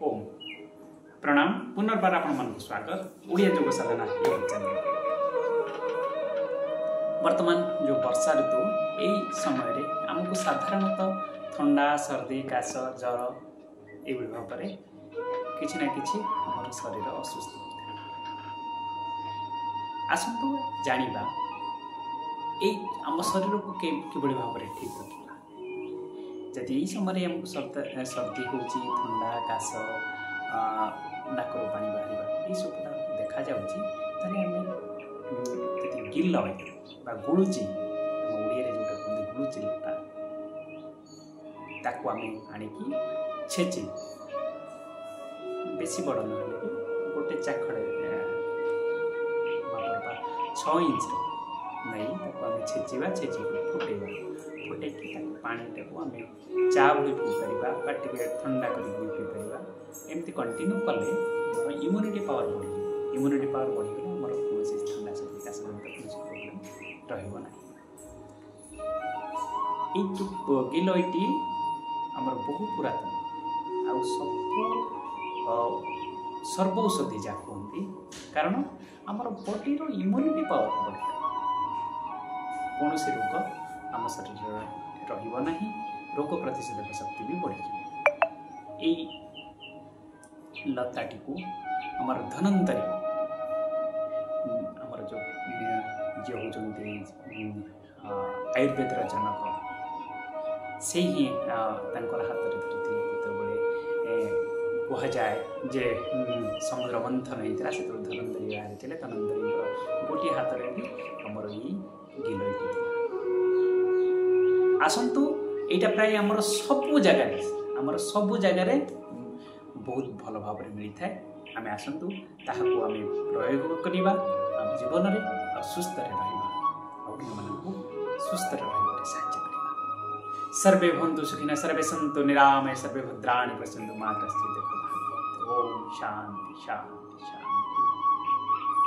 ओम प्रणाम पुनर्बार आपण मानक स्वागत ओडिया योग साधना यूट्यूब चैनल। वर्तमान जो वर्षा ऋतु यही समय रे हमको साधारणतः ठंडा सर्दी काश जर एभली भाव में किसी ना किसी हमारे शरीर असुस्थ होता है। आसतु जानिबा ए आम शरीर को किभली भाव में ठीक रखा जदि यही समय हमको सर्दी हो ठंडा काश नाकर पानी बाहर सब देखा गिल गुलुची ओडिया जो कहते गुलुची ताकू आम आणिकी छेची बेसी बड़ ना गोटे चाखड़े 6 इंच नहीं आम छेचा छेची फुटेबा फुटे पानी आम चा भली पी पार ठंडा कर पी पार एमती कंटिन्यू कले इम्यूनिटी पावर बढ़ इम्यूनिटी पावर बढ़ी आम कौन ठंडा सर्दी काश प्रोब्लेम रहा जो गिलोईटी आमर बहु पुरातन आ सब सर्वौषधि जहाँ कहते कारण आमर बॉडी इम्यूनिटी पावर बढ़े कौन रोग आम शरीर रहा रोग प्रतिषेधक शक्ति भी बढ़ी लताटी को आमर धनंतरी आमर जो जे होती आयुर्वेदर जनक से ही हाथ में धरी कह जाए जे समुद्र मंथन होता से धनंतरी बाहरी थे धनंतरी गोटे हाथ में भी आमर ये गिलोईटी आसतु यहाँ प्राय आमर सबू जगार बहुत भल भाव में मिलता है आम आसतु ताकू आम प्रयोग करवा जीवन में सुस्थ रहा सुस्थ रहा साहाय्य करवा। सर्वे भवन्तु सुखिनः सर्वे सन्तु निरामय सर्वे भद्राणि पश्यन्तु मा कश्चित् दुःखं। ओम शांति शांति शांति।